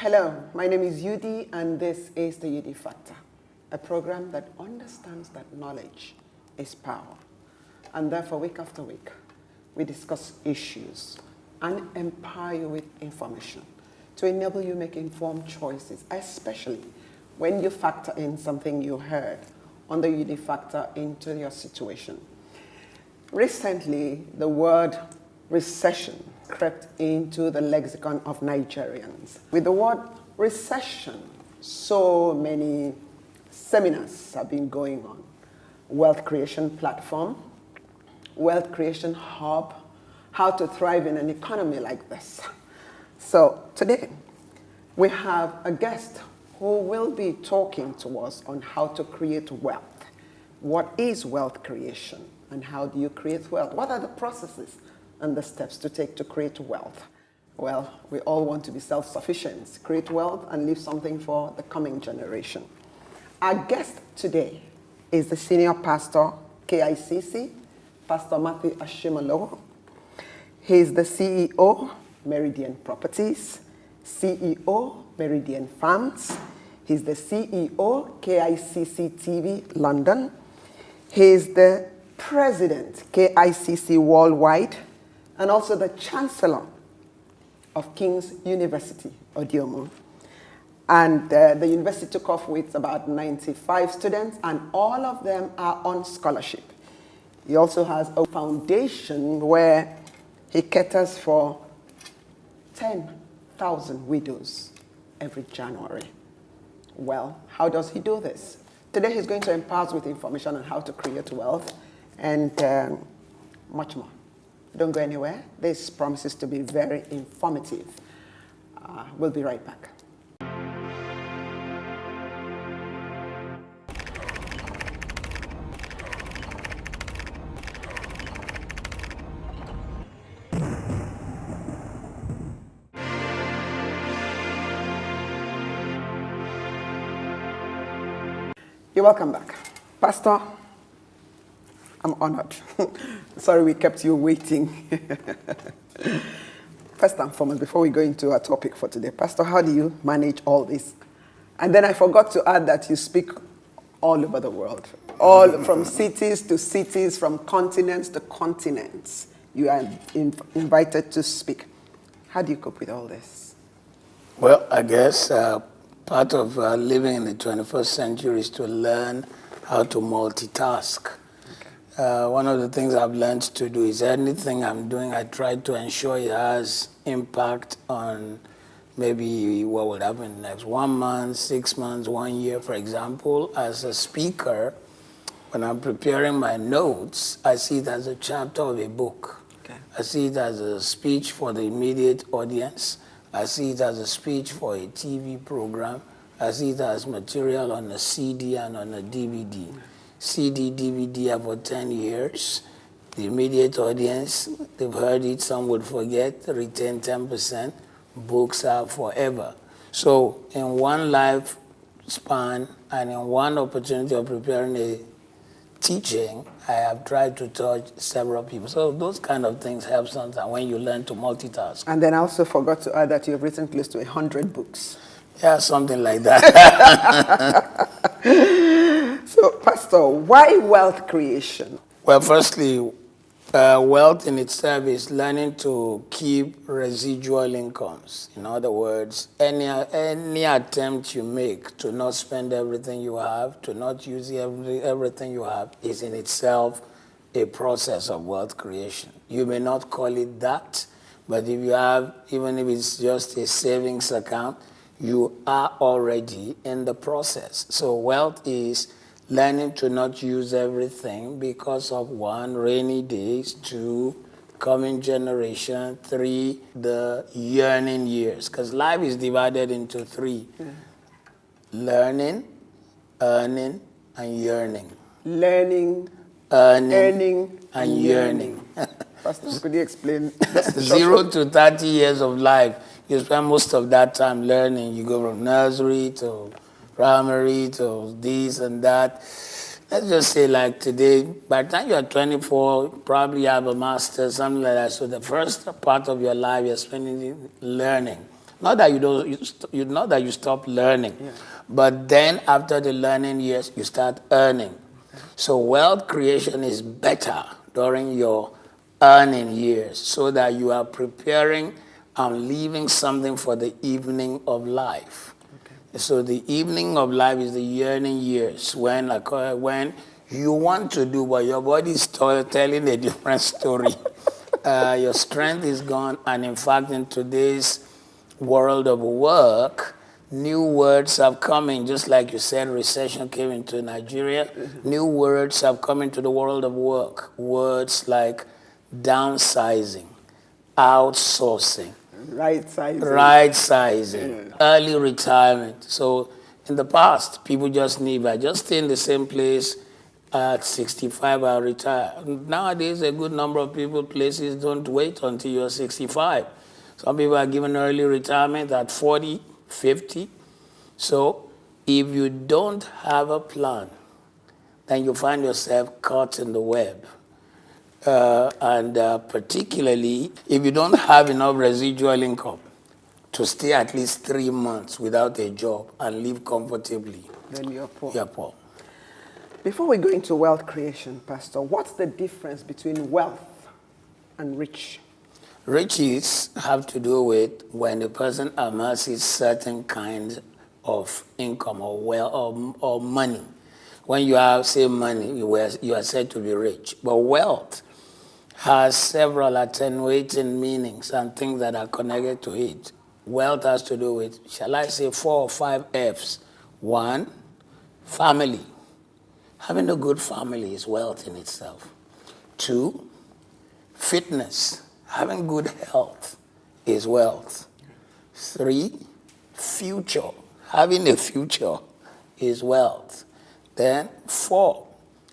Hello, my name is Yudi, and this is the Yudi Factor, a program that understands that knowledge is power. And therefore, week after week, we discuss issues and empower you with information to enable you make informed choices, especially when you factor in something you heard on the Yudi Factor into your situation. Recently, the word recession crept into the lexicon of Nigerians. With the word recession, so many seminars have been going on. Wealth creation platform, wealth creation hub, how to thrive in an economy like this. So today, we have a guest who will be talking to us on how to create wealth. What is wealth creation and how do you create wealth? What are the processes and the steps to take to create wealth? Well, we all want to be self-sufficient, create wealth and leave something for the coming generation. Our guest today is the senior pastor, KICC, Pastor Matthew Ashimolowo. He is the CEO, Meridian Properties, CEO, Meridian Farms. He's the CEO, KICC TV, London. He is the president, KICC Worldwide, and also the chancellor of King's University, Odiomo. And the university took off with about 95 students, and all of them are on scholarship. He also has a foundation where he caters for 10,000 widows every January. Well, how does he do this? Today he's going to empower us with information on how to create wealth and much more. Don't go anywhere. This promises to be very informative. We'll be right back. You're welcome back. Pastor, I'm honored. Sorry we kept you waiting. First and foremost, before we go into our topic for today, Pastor, how do you manage all this? And then I forgot to add that you speak all over the world, all from cities to cities, from continents to continents. You are invited to speak. How do you cope with all this? Well, I guess part of living in the 21st century is to learn how to multitask. One of the things I've learned to do is anything I'm doing, I try to ensure it has impact on maybe what will happen in the next 1 month, 6 months, 1 year. For example, as a speaker, when I'm preparing my notes, I see it as a chapter of a book. Okay. I see it as a speech for the immediate audience. I see it as a speech for a TV program. I see it as material on a CD and on a DVD. CD, DVD about 10 years. The immediate audience, they've heard it, some would forget, retain 10%. Books are forever. So in one life span and in one opportunity of preparing a teaching, I have tried to touch several people. So those kind of things help sometimes when you learn to multitask. And then I also forgot to add that you've written close to 100 books. Yeah, something like that. So, Pastor, why wealth creation? Well, firstly, wealth in itself is learning to keep residual incomes. In other words, any attempt you make to not spend everything you have, to not use everything you have, is in itself a process of wealth creation. You may not call it that, but if you have, even if it's just a savings account, you are already in the process. So wealth is learning to not use everything because of 1, rainy days, 2, coming generation, 3, the yearning years. Because life is divided into 3. Learning, earning, and yearning. Learning, earning and yearning. Pastor, could you explain? 0 to 30 years of life. You spend most of that time learning. You go from nursery to primary to this and that. Let's just say like today, by the time you're 24, probably you have a master's, something like that. So the first part of your life you're spending learning. Not that not that you stop learning, but then after the learning years, you start earning. So wealth creation is better during your earning years, so that you are preparing and leaving something for the evening of life. So the evening of life is the yearning years when you want to do, but your body is telling a different story. Your strength is gone, and in fact, in today's world of work, new words have come in, just like you said, recession came into Nigeria. New words have come into the world of work. Words like downsizing, outsourcing, right sizing, early retirement. So in the past, people just if I just stay in the same place at 65, I'll retire. Nowadays, a good number of places don't wait until you're 65. Some people are given early retirement at 40, 50. So if you don't have a plan, then you find yourself caught in the web. Particularly, if you don't have enough residual income to stay at least 3 months without a job and live comfortably, then you're poor. You're poor. Before we go into wealth creation, Pastor, what's the difference between wealth and rich? Riches have to do with when a person amasses certain kinds of income or money. When you have, say, money, you are said to be rich. But wealth has several attenuating meanings and things that are connected to it. Wealth has to do with, shall I say, 4 or 5 F's. 1, family. Having a good family is wealth in itself. 2, fitness. Having good health is wealth. 3, future. Having a future is wealth. Then 4,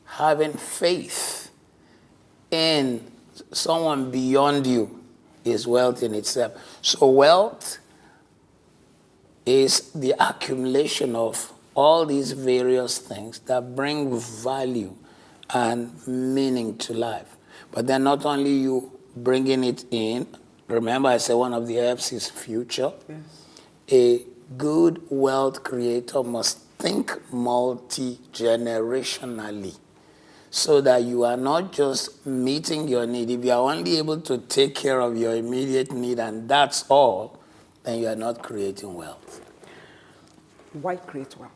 having faith in someone beyond you is wealth in itself. So wealth is the accumulation of all these various things that bring value and meaning to life. But then not only you bringing it in, remember I said one of the F's is future. Yes. A good wealth creator must think multi-generationally, so that you are not just meeting your need. If you are only able to take care of your immediate need and that's all, then you are not creating wealth. Why create wealth?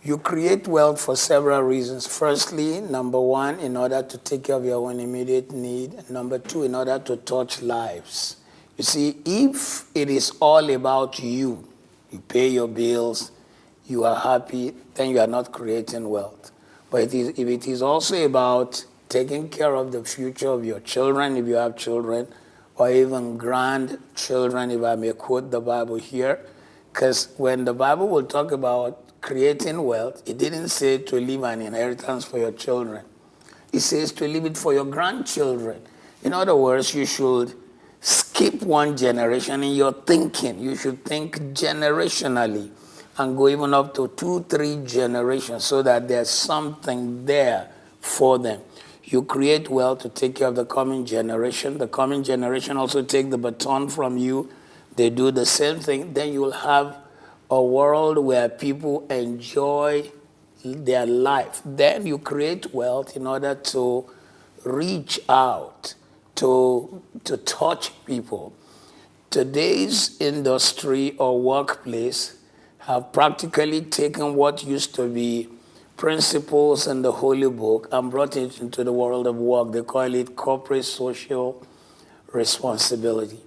You create wealth for several reasons. Firstly, number 1, in order to take care of your own immediate need. Number 2, in order to touch lives. You see, if it is all about you, you pay your bills, you are happy, then you are not creating wealth. But if it is also about taking care of the future of your children, if you have children, or even grandchildren, if I may quote the Bible here, because when the Bible will talk about creating wealth, it didn't say to leave an inheritance for your children. It says to leave it for your grandchildren. In other words, you should skip one generation in your thinking. You should think generationally and go even up to 2, 3 generations so that there's something there for them. You create wealth to take care of the coming generation. The coming generation also take the baton from you. They do the same thing. Then you'll have a world where people enjoy their life. Then you create wealth in order to reach out, to touch people. Today's industry or workplace have practically taken what used to be principles in the Holy Book and brought it into the world of work. They call it corporate social responsibility.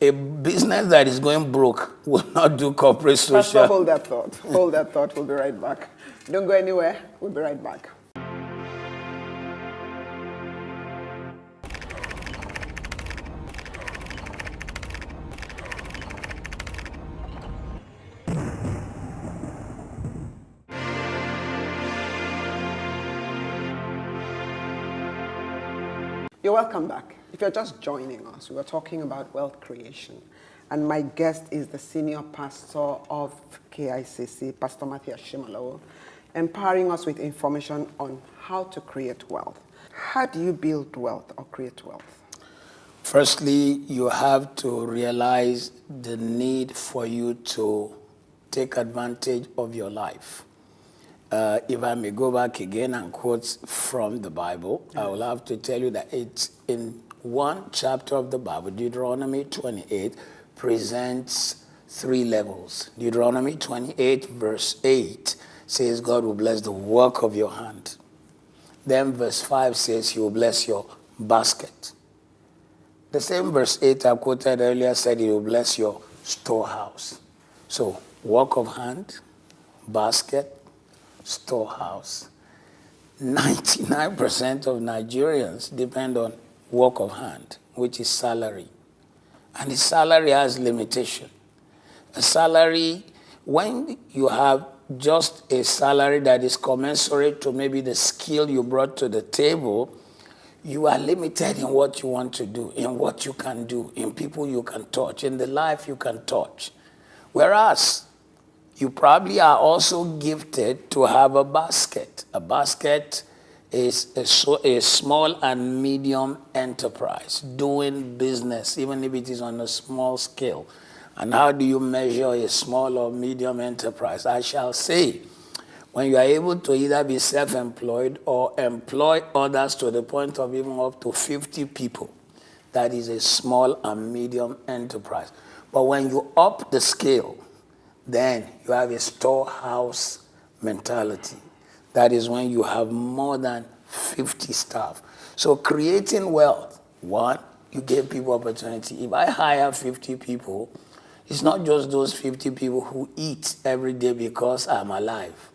A business that is going broke will not do corporate social. Pastor, hold that thought. Hold that thought. We'll be right back. Don't go anywhere. We'll be right back. You're welcome back. If you're just joining us, we were talking about wealth creation. And my guest is the senior pastor of KICC, Pastor Matthew Ashimolowo, empowering us with information on how to create wealth. How do you build wealth or create wealth? Firstly, you have to realize the need for you to take advantage of your life. If I may go back again and quote from the Bible, I will have to tell you that it's in one chapter of the Bible, Deuteronomy 28, presents 3 levels. Deuteronomy 28, verse 8 says God will bless the work of your hand. Then verse 5 says he will bless your basket. The same verse 8 I quoted earlier said he will bless your storehouse. So, work of hand, basket, storehouse. 99% of Nigerians depend on work of hand, which is salary. And the salary has limitation. A salary, when you have just a salary that is commensurate to maybe the skill you brought to the table, you are limited in what you want to do, in what you can do, in people you can touch, in the life you can touch. Whereas, you probably are also gifted to have a basket. A basket is a small and medium enterprise, doing business, even if it is on a small scale. And how do you measure a small or medium enterprise? I shall say, when you are able to either be self-employed or employ others to the point of even up to 50 people, that is a small and medium enterprise. But when you up the scale, then you have a storehouse mentality. That is when you have more than 50 staff. So creating wealth, one, you give people opportunity. If I hire 50 people, it's not just those 50 people who eat every day because I'm alive.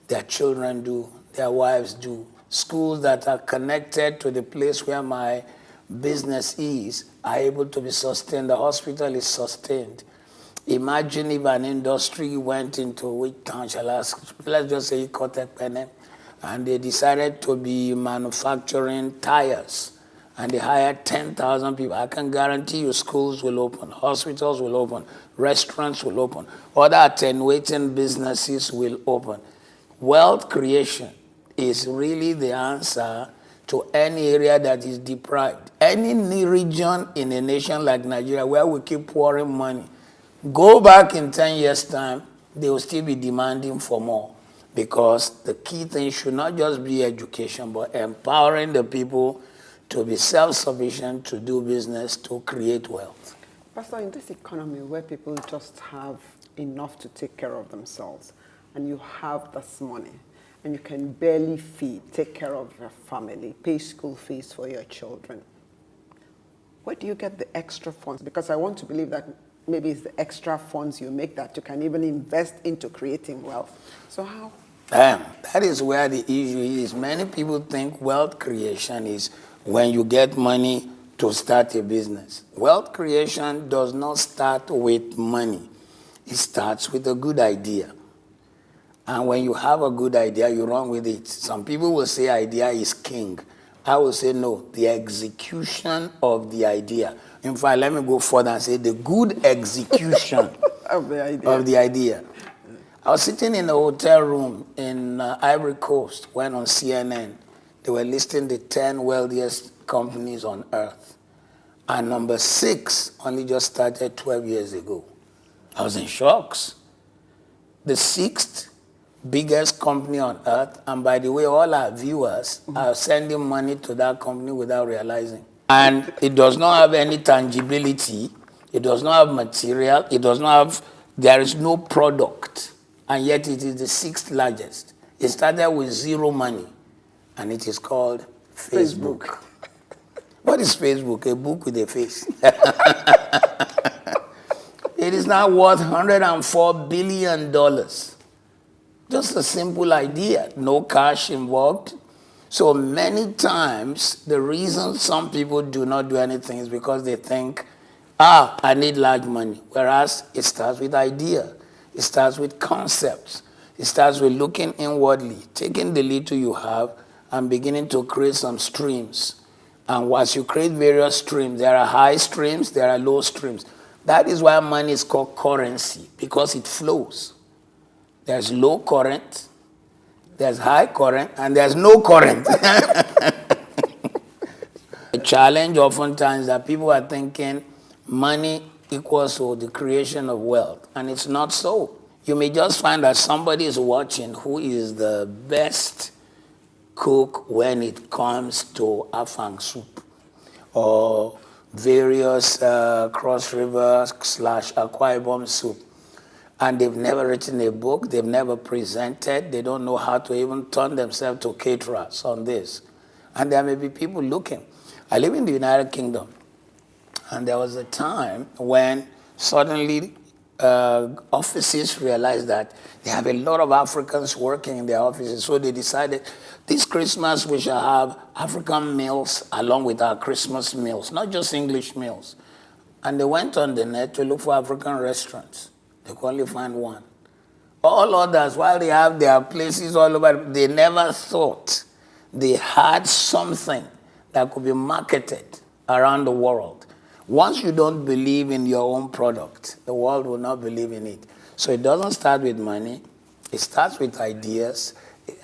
Their children do, their wives do. Schools that are connected to the place where my business is are able to be sustained. The hospital is sustained. Imagine if an industry went into, which town shall I ask? Let's just say Ikotekpene, and they decided to be manufacturing tires, and they hired 10,000 people. I can guarantee you schools will open, hospitals will open, restaurants will open, other attenuating businesses will open. Wealth creation is really the answer to any area that is deprived. Any region in a nation like Nigeria where we keep pouring money, go back in 10 years' time, they will still be demanding for more, because the key thing should not just be education, but empowering the people to be self-sufficient, to do business, to create wealth. Pastor, in this economy where people just have enough to take care of themselves, and you have this money, and you can barely take care of your family, pay school fees for your children, where do you get the extra funds? Because I want to believe that maybe it's the extra funds you make that you can even invest into creating wealth. So how? That is where the issue is. Many people think wealth creation is when you get money to start a business. Wealth creation does not start with money. It starts with a good idea. And when you have a good idea, you run with it. Some people will say idea is king. I will say no, the execution of the idea. In fact, let me go further and say the good execution of the idea. I was sitting in a hotel room in Ivory Coast when on CNN, they were listing the 10 wealthiest companies on earth. And number 6 only just started 12 years ago. I was in shocks. The 6th biggest company on earth, and by the way, all our viewers are sending money to that company without realizing. And it does not have any tangibility, it does not have material, there is no product, and yet it is the 6th largest. It started with 0 money, and it is called Facebook. What is Facebook? A book with a face. It is now worth $104 billion. Just a simple idea, no cash involved. So many times, the reason some people do not do anything is because they think, I need large money. Whereas it starts with idea. It starts with concepts. It starts with looking inwardly, taking the little you have and beginning to create some streams. And once you create various streams, there are high streams, there are low streams. That is why money is called currency, because it flows. There's low current, there's high current, and there's no current. challenge oftentimes that people are thinking money equals to the creation of wealth, and it's not so. You may just find that somebody is watching who is the best cook when it comes to afang soup or various Cross River / Akwa Ibom soup. And they've never written a book, they've never presented, they don't know how to even turn themselves to caterers on this. And there may be people looking. I live in the United Kingdom, and there was a time when suddenly offices realized that they have a lot of Africans working in their offices, so they decided this Christmas we shall have African meals along with our Christmas meals, not just English meals. And they went on the net to look for African restaurants. They could only find one. All others, while they have their places all over, they never thought they had something that could be marketed around the world. Once you don't believe in your own product, the world will not believe in it. So it doesn't start with money. It starts with ideas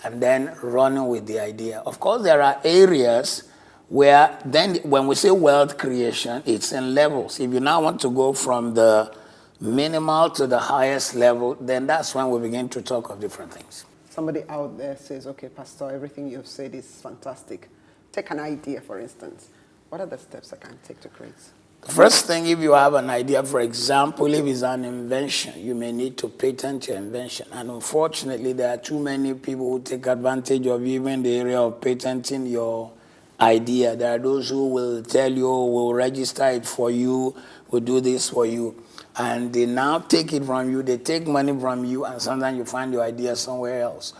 and then running with the idea. Of course, there are areas where then when we say wealth creation, it's in levels. If you now want to go from the minimal to the highest level, then that's when we begin to talk of different things. Somebody out there says, okay, Pastor, everything you've said is fantastic. Take an idea, for instance. What are the steps I can take to create? The first thing, if you have an idea, for example, if it's an invention, you may need to patent your invention. And unfortunately, there are too many people who take advantage of even the area of patenting your idea. There are those who will tell you, will register it for you, will do this for you. And they now take it from you, they take money from you, and sometimes you find your idea somewhere else.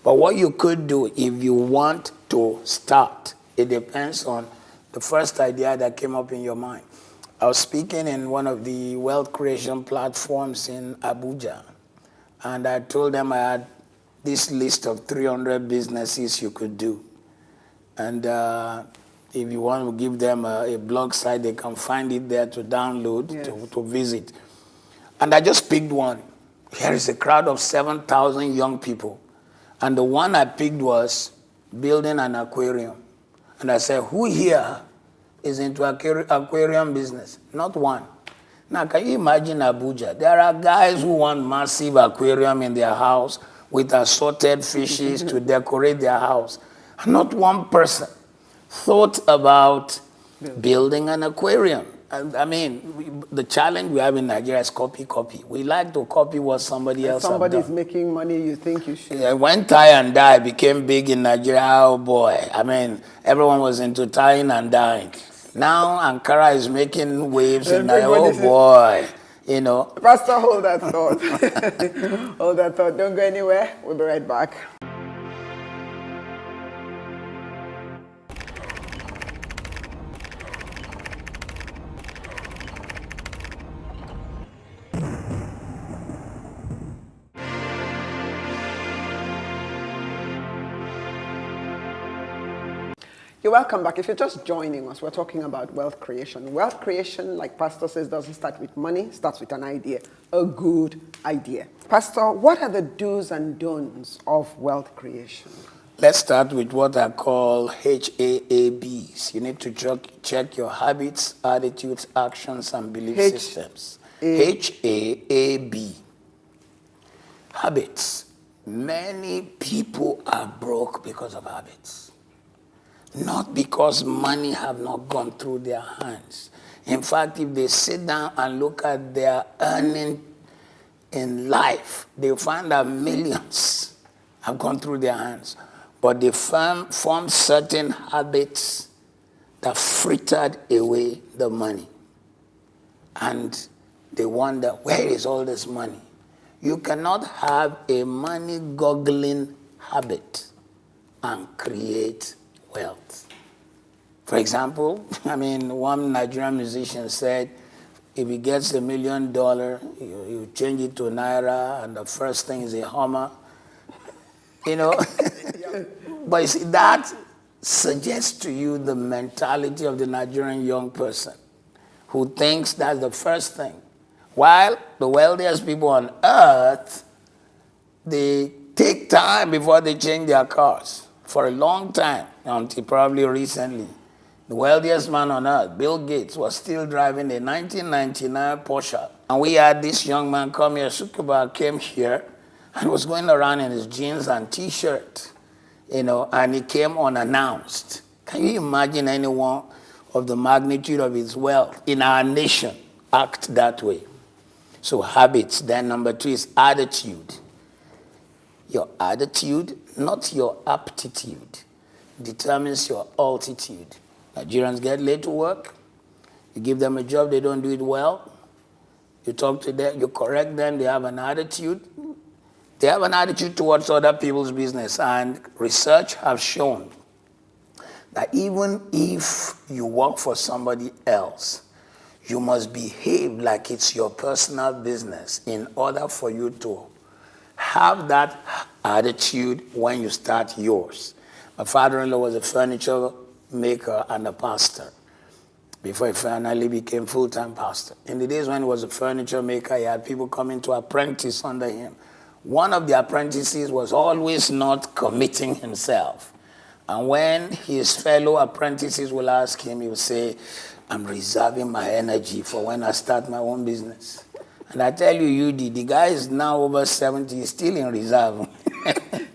But what you could do if you want to start, it depends on the first idea that came up in your mind. I was speaking in one of the wealth creation platforms in Abuja, and I told them I had this list of 300 businesses you could do. And if you want to give them a blog site, they can find it there to download, yes, to visit. And I just picked one. Here is a crowd of 7,000 young people. And the one I picked was building an aquarium. And I said, who here is into aquarium business? Not one. Now, can you imagine Abuja? There are guys who want massive aquarium in their house with assorted fishes to decorate their house. Not one person thought about building an aquarium. I mean, the challenge we have in Nigeria is copy. We like to copy what somebody else has done. Somebody's making money, you think you should. When tie and dye became big in Nigeria, oh boy. I mean, everyone was into tying and dyeing. Now Ankara is making waves in Nigeria, oh boy. You know. Pastor, hold that thought. Hold that thought. Don't go anywhere. We'll be right back. You're welcome back. If you're just joining us, we're talking about wealth creation. Wealth creation, like Pastor says, doesn't start with money, it starts with an idea, a good idea. Pastor, what are the do's and don'ts of wealth creation? Let's start with what I call HAABs. You need to check your habits, attitudes, actions, and belief systems. HAAB. Habits. Many people are broke because of habits. Not because money have not gone through their hands. In fact, if they sit down and look at their earning in life, they find that millions have gone through their hands. But they formed certain habits that frittered away the money. And they wonder, where is all this money? You cannot have a money-goggling habit and create wealth. For example, I mean, one Nigerian musician said, if he gets $1 million, you change it to Naira, and the first thing is a Hummer. You know? But you see, that suggests to you the mentality of the Nigerian young person who thinks that's the first thing. While the wealthiest people on earth, they take time before they change their cars. For a long time, until probably recently, The wealthiest man on earth, Bill Gates, was still driving a 1999 Porsche. And we had this young man come here, Zuckerberg came here, and was going around in his jeans and T-shirt, and he came unannounced. Can you imagine anyone of the magnitude of his wealth in our nation act that way? So habits. Then number 2 is attitude. Your attitude, not your aptitude, determines your altitude. Nigerians get late to work. You give them a job, they don't do it well. You talk to them, you correct them, they have an attitude. They have an attitude towards other people's business. And research has shown that even if you work for somebody else, you must behave like it's your personal business in order for you to have that attitude when you start yours. My father-in-law was a furniture maker and a pastor before he finally became full-time pastor. In the days when he was a furniture maker, he had people coming to apprentice under him. One of the apprentices was always not committing himself. And when his fellow apprentices will ask him, he will say, I'm reserving my energy for when I start my own business. And I tell you, the guy is now over 70, he's still in reserve.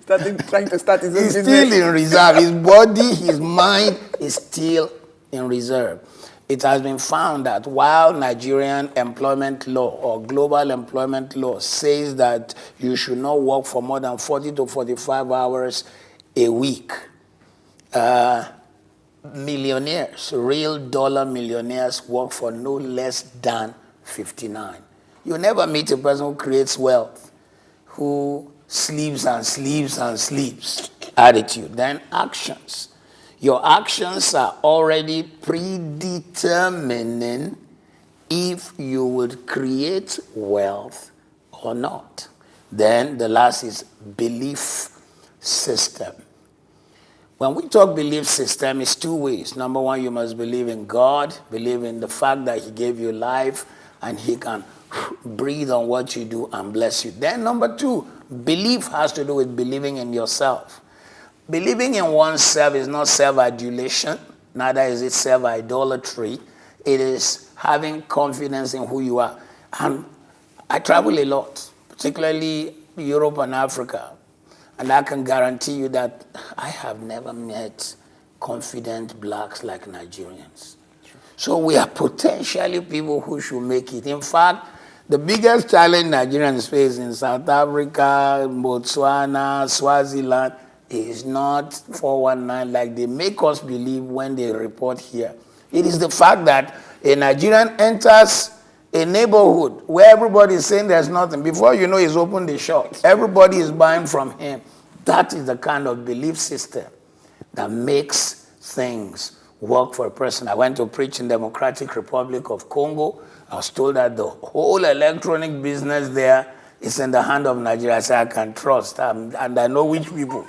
Trying to start his own He's business. still in reserve. His body, his mind is still in reserve. It has been found that while Nigerian employment law or global employment law says that you should not work for more than 40 to 45 hours a week, millionaires, real dollar millionaires, work for no less than 59. You never meet a person who creates wealth, who sleeps and sleeps and sleeps. Attitude. Then actions. Your actions are already predetermining if you would create wealth or not. Then the last is belief system. When we talk belief system, it's 2 ways. Number 1, you must believe in God, believe in the fact that he gave you life and he can breathe on what you do and bless you. Then number 2, belief has to do with believing in yourself. Believing in oneself is not self-adulation, neither is it self-idolatry. It is having confidence in who you are. And I travel a lot, particularly Europe and Africa. And I can guarantee you that I have never met confident blacks like Nigerians. So we are potentially people who should make it. In fact, the biggest challenge Nigerians face in South Africa, Botswana, Swaziland is not 419 like they make us believe when they report here. It is the fact that a Nigerian enters a neighborhood where everybody is saying there's nothing. Before you know, he's opened the shop. Everybody is buying from him. That is the kind of belief system that makes things work for a person. I went to preach in Democratic Republic of Congo. I was told that the whole electronic business there is in the hand of Nigeria. I said, I can trust, and I know which people.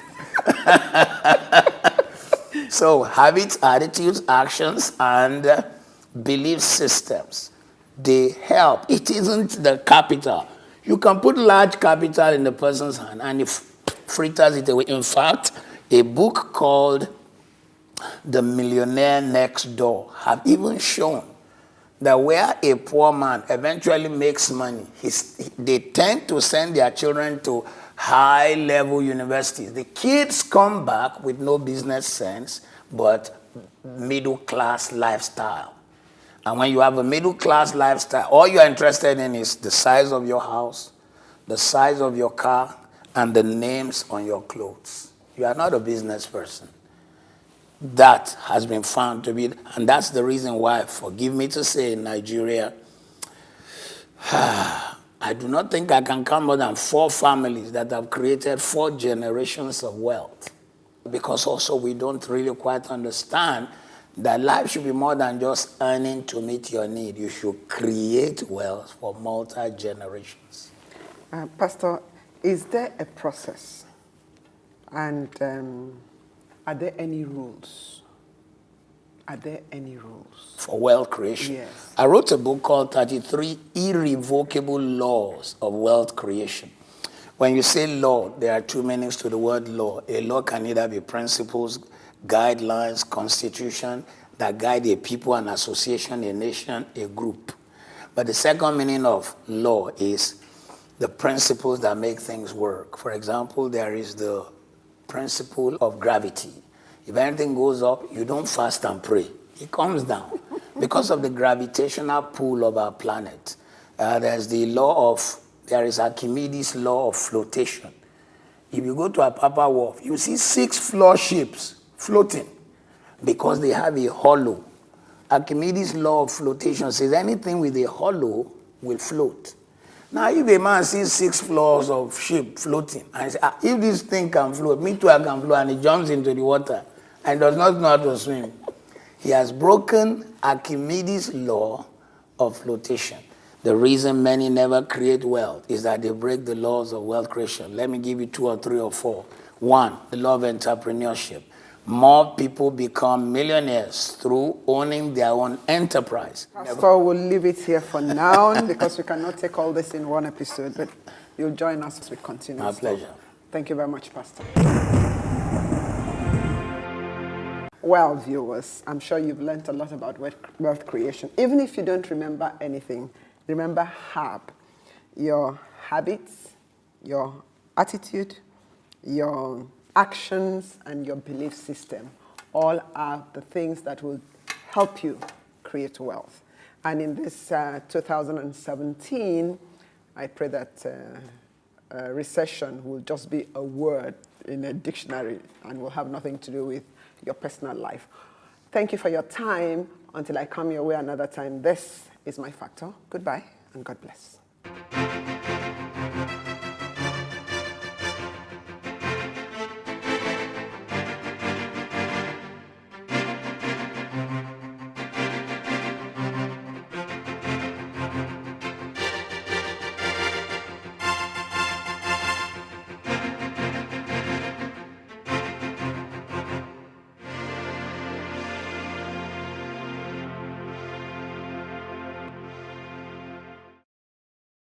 So habits, attitudes, actions, and belief systems, they help. It isn't the capital. You can put large capital in the person's hand and it fritters it away. In fact, a book called The Millionaire Next Door have even shown that where a poor man eventually makes money, they tend to send their children to high-level universities. The kids come back with no business sense, but middle-class lifestyle. And when you have a middle-class lifestyle, all you're interested in is the size of your house, the size of your car, and the names on your clothes. You are not a business person. That has been found to be, and that's the reason why, forgive me to say, in Nigeria, I do not think I can count more than 4 families that have created 4 generations of wealth. Because also we don't really quite understand that life should be more than just earning to meet your need. You should create wealth for multi-generations. Pastor, is there a process? And are there any rules? Are there any rules? For wealth creation? Yes. I wrote a book called 33 Irrevocable Laws of Wealth Creation. When you say law, there are 2 meanings to the word law. A law can either be principles, guidelines, constitution that guide a people, an association, a nation, a group. But the second meaning of law is the principles that make things work. For example, there is the principle of gravity. If anything goes up, you don't fast and pray. It comes down because of the gravitational pull of our planet. There is Archimedes' law of flotation. If you go to Apapa Wharf, you see 6 floor ships floating because they have a hollow. Archimedes' law of flotation says anything with a hollow will float. Now, if a man sees 6 floors of ship floating, and says, if this thing can float, me too, I can float, and he jumps into the water and does not know how to swim, he has broken Archimedes' law of flotation. The reason many never create wealth is that they break the laws of wealth creation. Let me give you 2 or 3 or 4. 1, the law of entrepreneurship. More people become millionaires through owning their own enterprise. Pastor, we'll leave it here for now because we cannot take all this in one episode, but you'll join us as we continue. My pleasure. Thank you very much, Pastor. Well, viewers, I'm sure you've learned a lot about wealth creation. Even if you don't remember anything, remember HAB. Your habits, your attitude, your actions, and your belief system all are the things that will help you create wealth. And in this 2017, I pray that recession will just be a word in a dictionary and will have nothing to do with your personal life. Thank you for your time. Until I come your way another time, this is My Factor. Goodbye and God bless.